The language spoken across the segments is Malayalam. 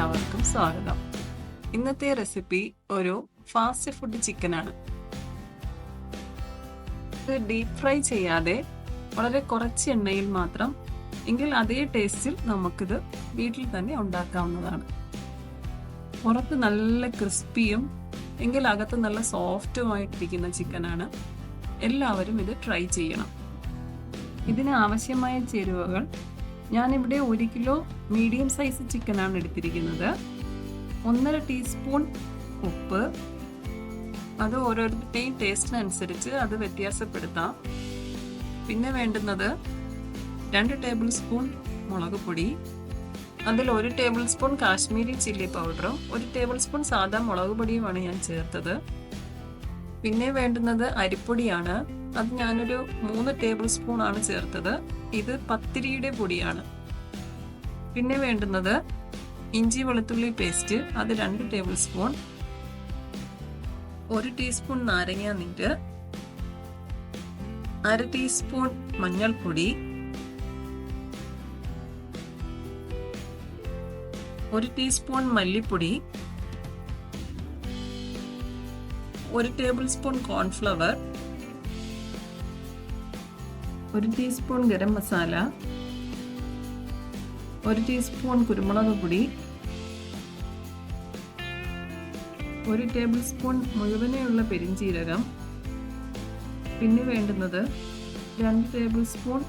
എല്ലാവർക്കും സ്വാഗതം. ഇന്നത്തെ റെസിപ്പി ഒരു ഫാസ്റ്റ് ഫുഡ് ചിക്കനാണ്. ഇത് ഡീപ് ഫ്രൈ ചെയ്യാതെ വളരെ കുറച്ച് എണ്ണയിൽ മാത്രം, എങ്കിൽ അതേ ടേസ്റ്റിൽ നമുക്കിത് വീട്ടിൽ തന്നെ ഉണ്ടാക്കാവുന്നതാണ്. പുറത്ത് നല്ല ക്രിസ്പിയും എങ്കിൽ അകത്ത് നല്ല സോഫ്റ്റുമായിട്ടിരിക്കുന്ന ചിക്കനാണ്. എല്ലാവരും ഇത് ട്രൈ ചെയ്യണം. ഇതിന് ആവശ്യമായ ചേരുവകൾ: ഞാനിവിടെ 1 കിലോ മീഡിയം സൈസ് ചിക്കനാണ് എടുത്തിരിക്കുന്നത്. 1.5 ടീസ്പൂൺ ഉപ്പ്, അത് ഓരോരുത്തരുടെയും ടേസ്റ്റിനനുസരിച്ച് അത് വ്യത്യാസപ്പെടുത്താം. പിന്നെ വേണ്ടുന്നത് 2 ടേബിൾ സ്പൂൺ മുളക് പൊടി, അതിൽ 1 ടേബിൾ സ്പൂൺ കാശ്മീരി ചില്ലി പൗഡറും 1 ടേബിൾ സ്പൂൺ സാധാ മുളക് പൊടിയുമാണ് ഞാൻ ചേർത്തത്. പിന്നെ വേണ്ടുന്നത് അരിപ്പൊടിയാണ്. അത് ഞാനൊരു 3 ടേബിൾ സ്പൂൺ ആണ് ചേർത്തത്. ഇത് പത്തിരിയുടെ പൊടിയാണ്. പിന്നെ വേണ്ടുന്നത് ഇഞ്ചി വെളുത്തുള്ളി പേസ്റ്റ്, അത് 2 ടേബിൾ സ്പൂൺ, 1 ടീസ്പൂൺ നാരങ്ങ നീര്, 1/2 ടീസ്പൂൺ മഞ്ഞൾപ്പൊടി, 1 ടീസ്പൂൺ മല്ലിപ്പൊടി, 1 table spoon cornflour, 1 teaspoon garam masala, 1 teaspoon കുരുമുളക് പൊടി, 1 ടേബിൾ സ്പൂൺ മുഴുവനെയുള്ള പെരിഞ്ജീരകം. പിന്നെ വേണ്ടുന്നത് 2 ടേബിൾ സ്പൂൺ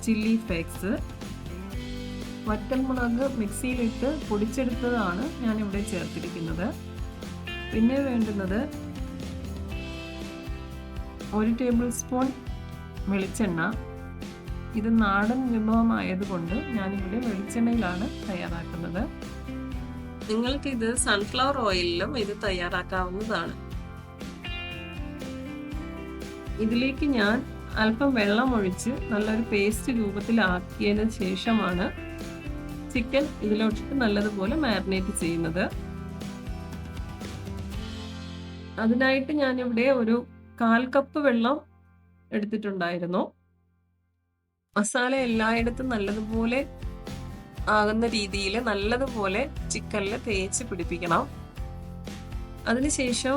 ചില്ലി ഫ്ലേക്സ്. വറ്റൽമുളക് മിക്സിയിലിട്ട് പൊടിച്ചെടുത്തതാണ് ഞാനിവിടെ ചേർത്തിരിക്കുന്നത്. പിന്നെ വേണ്ടുന്നത് 1 ടേബിൾ സ്പൂൺ വെളിച്ചെണ്ണ. ഇത് നാടൻ വിഭവമായതുകൊണ്ട് ഞാനിവിടെ വെളിച്ചെണ്ണയിലാണ് തയ്യാറാക്കുന്നത്. നിങ്ങൾക്കിത് സൺഫ്ലവർ ഓയിലിലും ഇത് തയ്യാറാക്കാവുന്നതാണ്. ഇതിലേക്ക് ഞാൻ അല്പം വെള്ളം ഒഴിച്ച് നല്ലൊരു പേസ്റ്റ് രൂപത്തിലാക്കിയതിന് ശേഷമാണ് ചിക്കൻ ഇതിലോട്ട് നല്ലതുപോലെ മാരിനേറ്റ് ചെയ്യുന്നത്. അതിനായിട്ട് ഞാനിവിടെ ഒരു 1/4 കപ്പ് വെള്ളം എടുത്തിട്ടുണ്ടായിരുന്നു. മസാല എല്ലായിടത്തും നല്ലതുപോലെ ആകുന്ന രീതിയിൽ നല്ലതുപോലെ ചിക്കനിൽ തേച്ച് പിടിപ്പിക്കണം. അതിനുശേഷം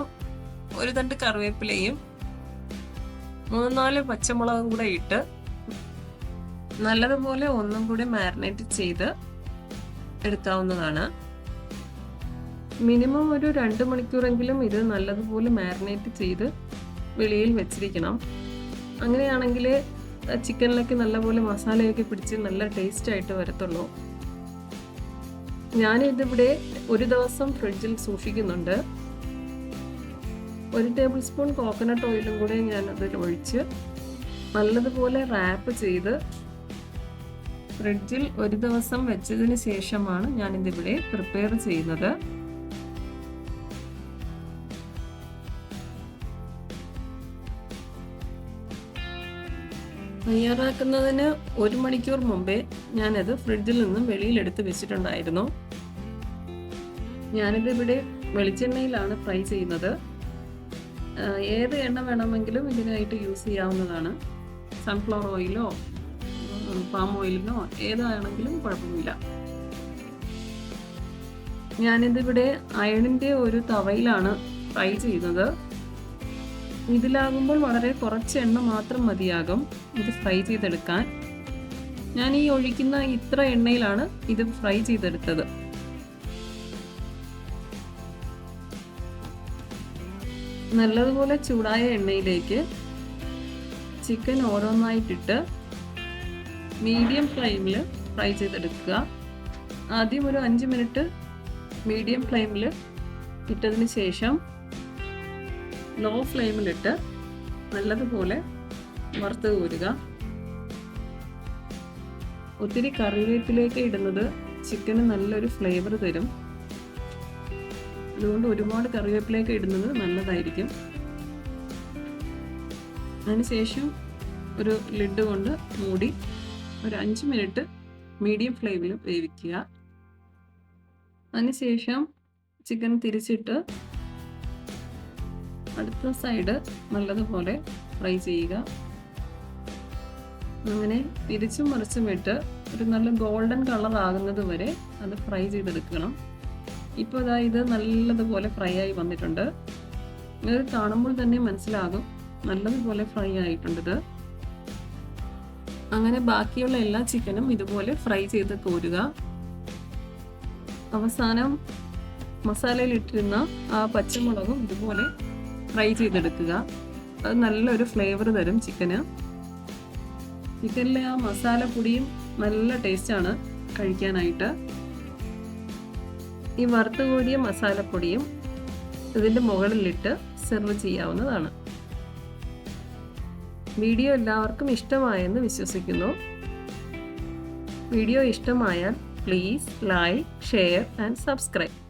1 തണ്ട് കറിവേപ്പിലയും 3-4 പച്ചമുളകും കൂടെ ഇട്ട് നല്ലതുപോലെ ഒന്നും കൂടി മാരിനേറ്റ് ചെയ്ത് എടുക്കാവുന്നതാണ്. മിനിമം ഒരു 2 മണിക്കൂറെങ്കിലും ഇത് നല്ലതുപോലെ മാരിനേറ്റ് ചെയ്ത് വെളിയിൽ വെച്ചിരിക്കണം. അങ്ങനെയാണെങ്കിൽ ചിക്കനിലൊക്കെ നല്ലപോലെ മസാലയൊക്കെ പിടിച്ച് നല്ല ടേസ്റ്റ് ആയിട്ട് വരത്തുള്ളൂ. ഞാനിതിവിടെ 1 ദിവസം ഫ്രിഡ്ജിൽ സൂക്ഷിക്കുന്നുണ്ട്. 1 ടേബിൾ സ്പൂൺ കോക്കനട്ട് ഓയിലും കൂടെ ഞാൻ അതിൽ ഒഴിച്ച് നല്ലതുപോലെ റാപ്പ് ചെയ്ത് ഫ്രിഡ്ജിൽ 1 ദിവസം വെച്ചതിന് ശേഷമാണ് ഞാനിതിവിടെ പ്രിപ്പയർ ചെയ്യുന്നത്. തയ്യാറാക്കുന്നതിന് 1 മണിക്കൂർ മുമ്പേ ഞാനത് ഫ്രിഡ്ജിൽ നിന്നും വെളിയിലെടുത്ത് വെച്ചിട്ടുണ്ടായിരുന്നു. ഞാനിതിവിടെ വെളിച്ചെണ്ണയിലാണ് ഫ്രൈ ചെയ്യുന്നത്. ഏത് എണ്ണ വേണമെങ്കിലും ഇതിനായിട്ട് യൂസ് ചെയ്യാവുന്നതാണ്. സൺഫ്ലവർ ഓയിലോ പാം ഓയിലിനോ ഏതാണെങ്കിലും കുഴപ്പമില്ല. ഞാനിതിവിടെ അയണിൻ്റെ ഒരു തവയിലാണ് ഫ്രൈ ചെയ്യുന്നത്. ഇതിലാകുമ്പോൾ വളരെ കുറച്ച് എണ്ണ മാത്രം മതിയാകും ഇത് ഫ്രൈ ചെയ്തെടുക്കാൻ. ഞാൻ ഈ ഒഴിക്കുന്ന ഇത്ര എണ്ണയിലാണ് ഇത് ഫ്രൈ ചെയ്തെടുത്തത്. നല്ലതുപോലെ ചൂടായ എണ്ണയിലേക്ക് ചിക്കൻ ഓരോന്നായിട്ടിട്ട് മീഡിയം ഫ്ലെയിമിൽ ഫ്രൈ ചെയ്തെടുക്കുക. ആദ്യം ഒരു 5 മിനിറ്റ് മീഡിയം ഫ്ലെയിമിൽ ഇട്ടതിന് ശേഷം ലോ ഫ്ലെയിമിലിട്ട് നല്ലതുപോലെ വറുത്ത് കോരുക. ഒത്തിരി കറിവേപ്പിലേക്ക് ഇടുന്നത് ചിക്കന് നല്ലൊരു ഫ്ലേവർ തരും. അതുകൊണ്ട് ഒരുപാട് കറിവേപ്പിലേക്ക് ഇടുന്നത് നല്ലതായിരിക്കും. അതിനുശേഷം ഒരു ലിഡ് കൊണ്ട് മൂടി ഒരു 5 മിനിറ്റ് മീഡിയം ഫ്ലെയിമിൽ വേവിക്കുക. അതിനുശേഷം ചിക്കൻ തിരിച്ചിട്ട് അടുത്ത സൈഡ് നല്ലതുപോലെ ഫ്രൈ ചെയ്യുക. അങ്ങനെ തിരിച്ചും മറിച്ചും ഇട്ട് ഒരു നല്ല ഗോൾഡൻ കളർ ആകുന്നത് വരെ അത് ഫ്രൈ ചെയ്തെടുക്കണം. ഇപ്പോൾ ഇതാ ഇത് നല്ലതുപോലെ ഫ്രൈ ആയി വന്നിട്ടുണ്ട്. ഇത് കാണുമ്പോൾ തന്നെ മനസ്സിലാകും നല്ലതുപോലെ ഫ്രൈ ആയിട്ടുണ്ടത്. അങ്ങനെ ബാക്കിയുള്ള എല്ലാ ചിക്കനും ഇതുപോലെ ഫ്രൈ ചെയ്ത് കോരുക. അവസാനം മസാലയിൽ ഇട്ടിരുന്ന ആ പച്ചമുളകും ഇതുപോലെ ഫ്രൈ ചെയ്തെടുക്കുക. അത് നല്ലൊരു ഫ്ലേവർ തരും ചിക്കന്. ചിക്കനിലെ ആ മസാലപ്പൊടിയും നല്ല ടേസ്റ്റാണ് കഴിക്കാനായിട്ട്. ഈ വറുത്ത് കോരിയ മസാലപ്പൊടിയും ഇതിൻ്റെ മുകളിലിട്ട് സെർവ് ചെയ്യാവുന്നതാണ്. വീഡിയോ എല്ലാവർക്കും ഇഷ്ടമായെന്ന് വിശ്വസിക്കുന്നു. വീഡിയോ ഇഷ്ടമായാൽ please like, share and subscribe.